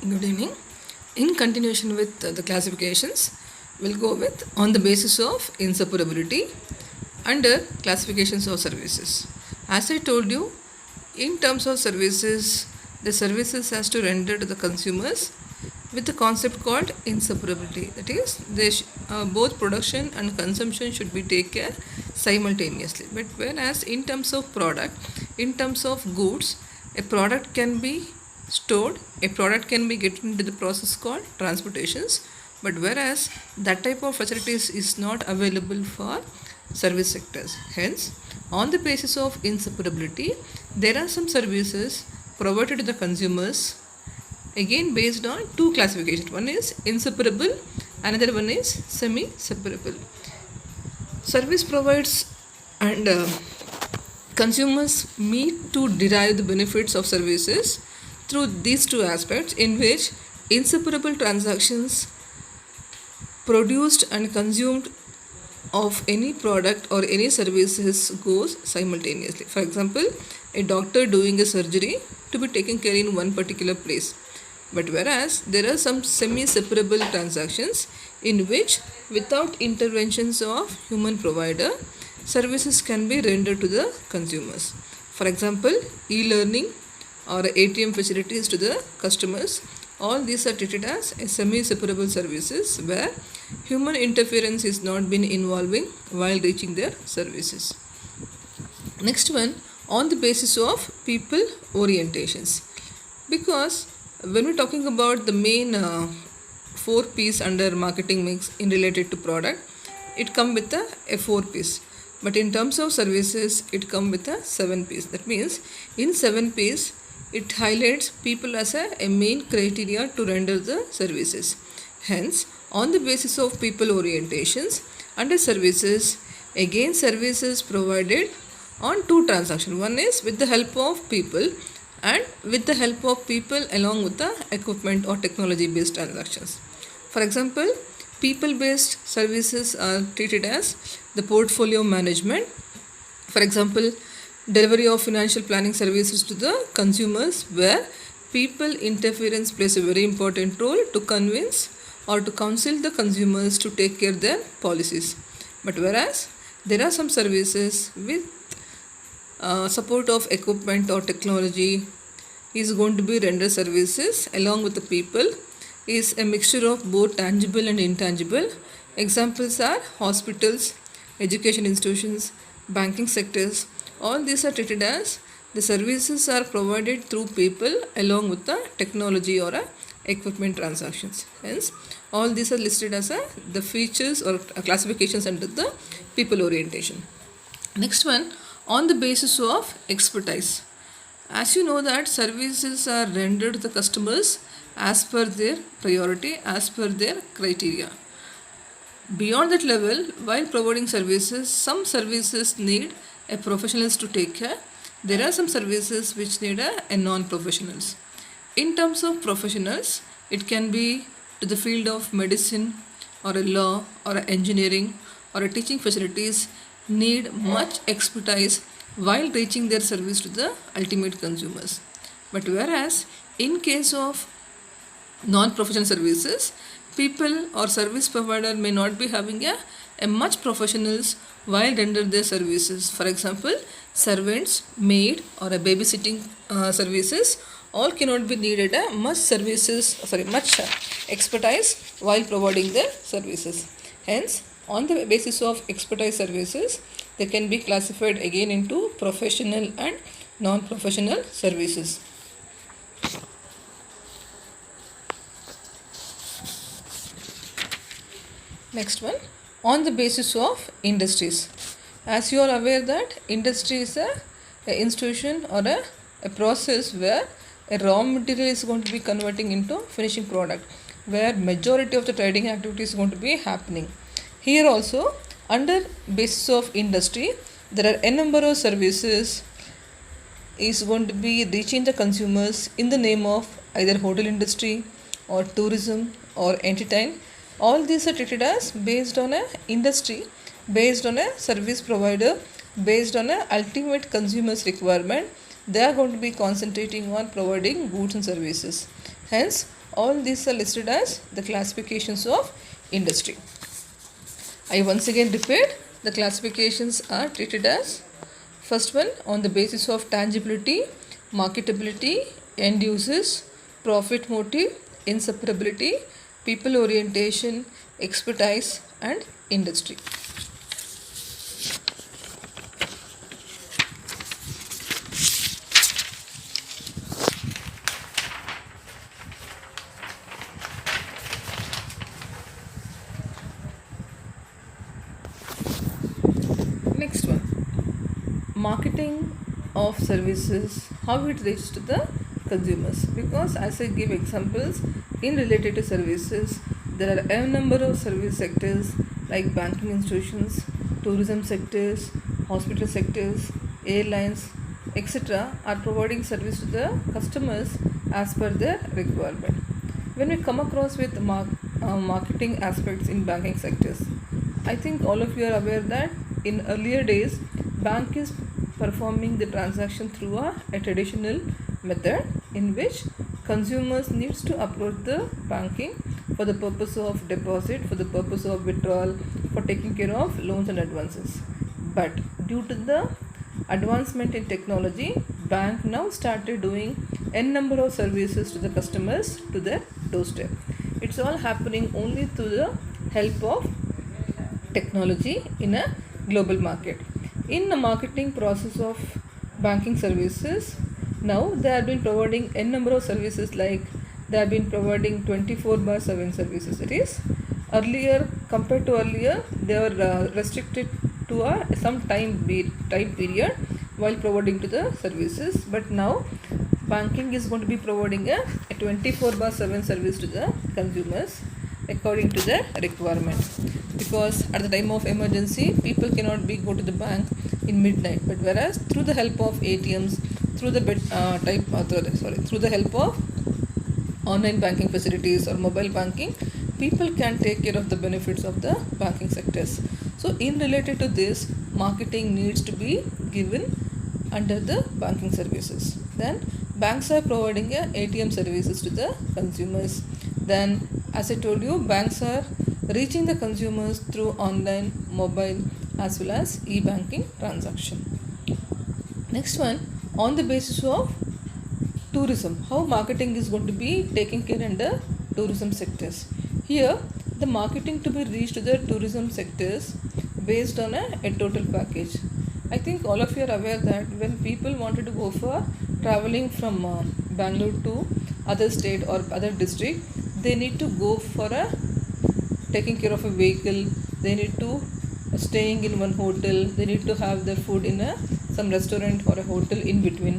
Good evening. In continuation with the classifications, we'll go with on the basis of inseparability under classifications of services. As I told you, in terms of services, the services has to render to the consumers with the concept called inseparability. That is, both production and consumption should be taken simultaneously. But whereas in terms of product, in terms of goods, a product can be stored, a product can be get into the process called transportations, but whereas that type of facilities is not available for service sectors. Hence, on the basis of inseparability, there are some services provided to the consumers again based on two classifications. One is inseparable, another one is semi-separable. Service provides and consumers meet to derive the benefits of services through these two aspects, in which inseparable transactions produced and consumed of any product or any services goes simultaneously. For example, a doctor doing a surgery to be taken care in one particular place. But whereas there are some semi-separable transactions in which without interventions of human provider, services can be rendered to the consumers. For example, e-learning or ATM facilities to the customers. All these are treated as semi-separable services where human interference is not been involving while reaching their services. Next one, on the basis of people orientations. Because when we're talking about the main 4 P's under marketing mix in related to product, it comes with a 4 P's. But in terms of services, it comes with a 7 P's. That means in 7 P's, it highlights people as a main criteria to render the services. Hence, on the basis of people orientations, under services, again services provided on two transactions. One is with the help of people and with the help of people along with the equipment or technology based transactions. For example, people based services are treated as the portfolio management. For example, delivery of financial planning services to the consumers, where people interference plays a very important role to convince or to counsel the consumers to take care of their policies. But whereas there are some services with support of equipment or technology is going to be rendered services along with the people, is a mixture of both tangible and intangible. Examples are hospitals, education institutions, banking sectors. All these are treated as the services are provided through people along with the technology or equipment transactions. Hence, all these are listed as the features or classifications under the people orientation. Next one, on the basis of expertise. As you know that services are rendered to the customers as per their priority, as per their criteria. Beyond that level, while providing services, some services need a professionals to take care. There are some services which need a non-professionals. In terms of professionals, it can be to the field of medicine or a law or a engineering or a teaching facilities need much expertise while reaching their service to the ultimate consumers. But whereas in case of non-professional services, people or service provider may not be having a much professionals while render their services. For example, servants, maid or a babysitting services all cannot be needed much expertise while providing their services. Hence, on the basis of expertise services, they can be classified again into professional and non-professional services. Next one, on the basis of industries. As you are aware that industry is a institution or a process where a raw material is going to be converting into finishing product, where majority of the trading activity is going to be happening. Here also, under basis of industry, there are a number of services is going to be reaching the consumers in the name of either hotel industry or tourism or entertainment. All these are treated as based on a industry, based on a service provider, based on a ultimate consumer's requirement. They are going to be concentrating on providing goods and services. Hence, All these are listed as the classifications of industry. I once again repeat, the classifications are treated as: first one, on the basis of tangibility, marketability, end uses, profit motive, inseparability, people orientation, expertise, and industry. Next one, marketing of services, how it reaches to the consumers. Because as I give examples, in related to services, there are a number of service sectors like banking institutions, tourism sectors, hospital sectors, airlines, etc. are providing service to the customers as per their requirement. When we come across with marketing aspects in banking sectors, I think all of you are aware that in earlier days, bank is performing the transaction through a traditional method in which consumers needs to approach the banking for the purpose of deposit, for the purpose of withdrawal, for taking care of loans and advances. But due to the advancement in technology, bank now started doing n number of services to the customers to their doorstep. It's all happening only through the help of technology in a global market. In the marketing process of banking services, now they have been providing n number of services, like they have been providing 24/7 services. It is earlier, compared to earlier, they were restricted to some time period while providing to the services, but now banking is going to be providing a 24/7 service to the consumers according to their requirement. Because at the time of emergency, people cannot go to the bank in midnight, but whereas through the help of ATMs, through the help of online banking facilities or mobile banking, people can take care of the benefits of the banking sectors. So in related to this, marketing needs to be given under the banking services. Then banks are providing ATM services to the consumers. Then, as I told you, banks are reaching the consumers through online, mobile, as well as e-banking transaction. Next one, on the basis of tourism, how marketing is going to be taken care under tourism sectors. Here, the marketing to be reached to the tourism sectors based on a total package. I think all of you are aware that when people wanted to go for traveling from Bangalore to other state or other district, they need to go for taking care of a vehicle, they need to staying in one hotel, they need to have their food in some restaurant or a hotel in between.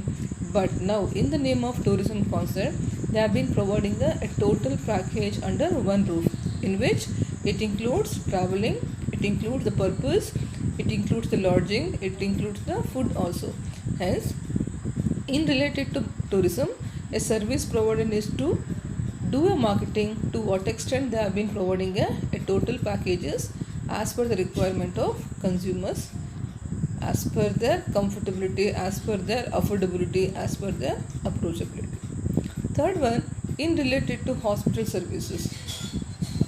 But now, in the name of tourism concept, they have been providing a total package under one roof, in which it includes traveling, it includes the purpose, it includes the lodging, it includes the food also. Hence, in related to tourism, a service provider needs to do a marketing to what extent they have been providing a total packages as per the requirement of consumers, as per their comfortability, as per their affordability, as per their approachability. Third one, in related to hospital services.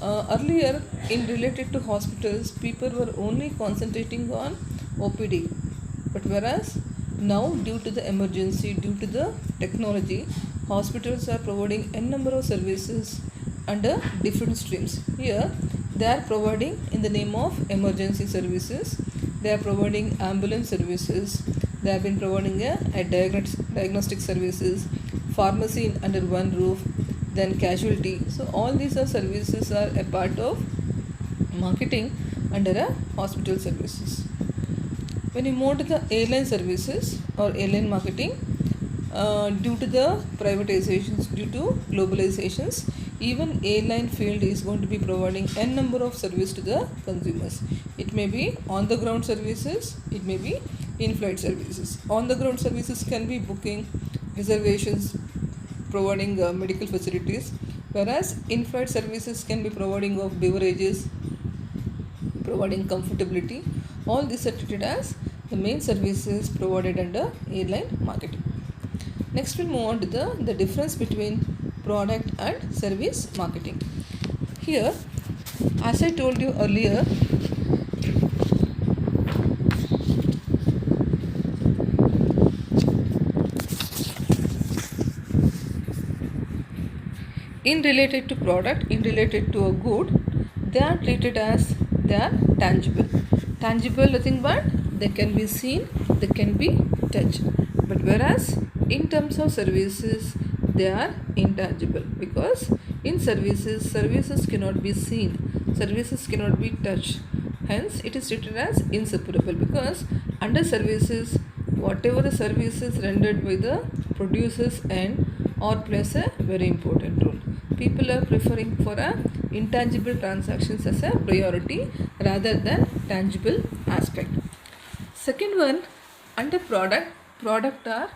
Earlier, in related to hospitals, people were only concentrating on OPD, but whereas now, due to the emergency, due to the technology, hospitals are providing n number of services under different streams. Here, they are providing in the name of emergency services, they are providing ambulance services, they have been providing a diagnostic services, pharmacy under one roof, then casualty. So all these are services are a part of marketing under a hospital services. When you move to the airline services or airline marketing, due to the privatizations, due to globalizations, even airline field is going to be providing n number of service to the consumers. It may be on the ground services, it may be in-flight services. On the ground services can be booking, reservations, providing medical facilities, whereas in-flight services can be providing of beverages, providing comfortability. All these are treated as the main services provided under airline marketing. Next we'll move on to the difference between product and service marketing. Here, as I told you earlier, in related to product, in related to a good, they are treated as they are tangible. Tangible, nothing but they can be seen, they can be touched. But whereas in terms of services, they are intangible, because in services cannot be seen, services cannot be touched. Hence, it is treated as inseparable, because under services, whatever the services rendered by the producers and or plays a very important role. People are preferring for a intangible transactions as a priority rather than tangible aspect. Second one, under product are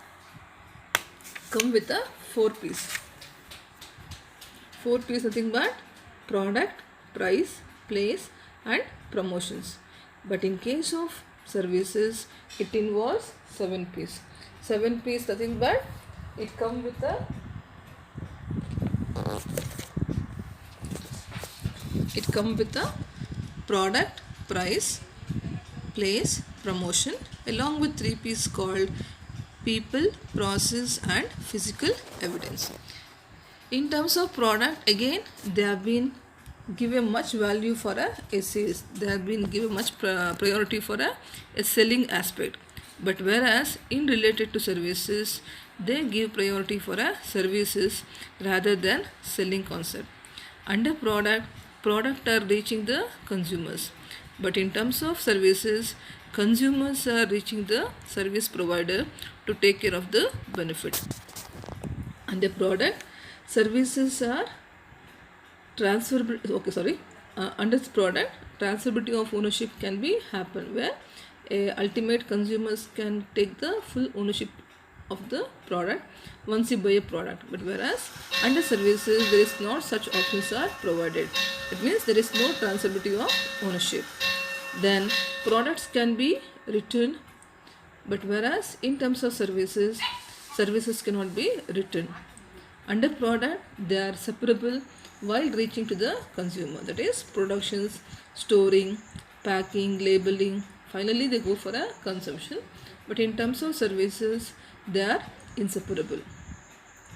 come with a 4Ps. 4Ps nothing but product, price, place and promotions. But in case of services, it involves 7Ps. 7Ps nothing but it comes with a product, price, place, promotion, along with 3Ps called people, process and physical evidence. In terms of product, again they have been given much value for a sales. They have been given much priority for a selling aspect. But whereas in related to services, they give priority for a services rather than selling concept. Under product are reaching the consumers. But in terms of services, consumers are reaching the service provider to take care of the benefit. Under product, services are transferable. Under product, transferability of ownership can be happen, where ultimate consumers can take the full ownership of the product once you buy a product. But whereas under services, there is not such options are provided. It means there is no transferability of ownership. Then products can be returned, but whereas in terms of services cannot be returned. Under product, they are separable while reaching to the consumer, that is productions, storing, packing, labeling, finally they go for a consumption. But in terms of services, they are inseparable.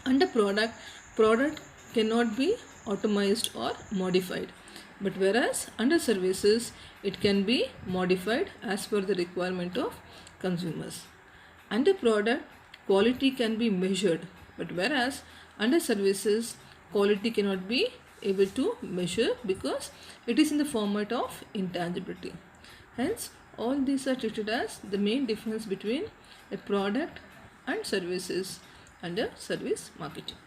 Under product cannot be automized or modified, but whereas under services, it can be modified as per the requirement of consumers. Under product, quality can be measured, but whereas under services, quality cannot be able to measure because it is in the format of intangibility. Hence, all these are treated as the main difference between a product and services under service marketing.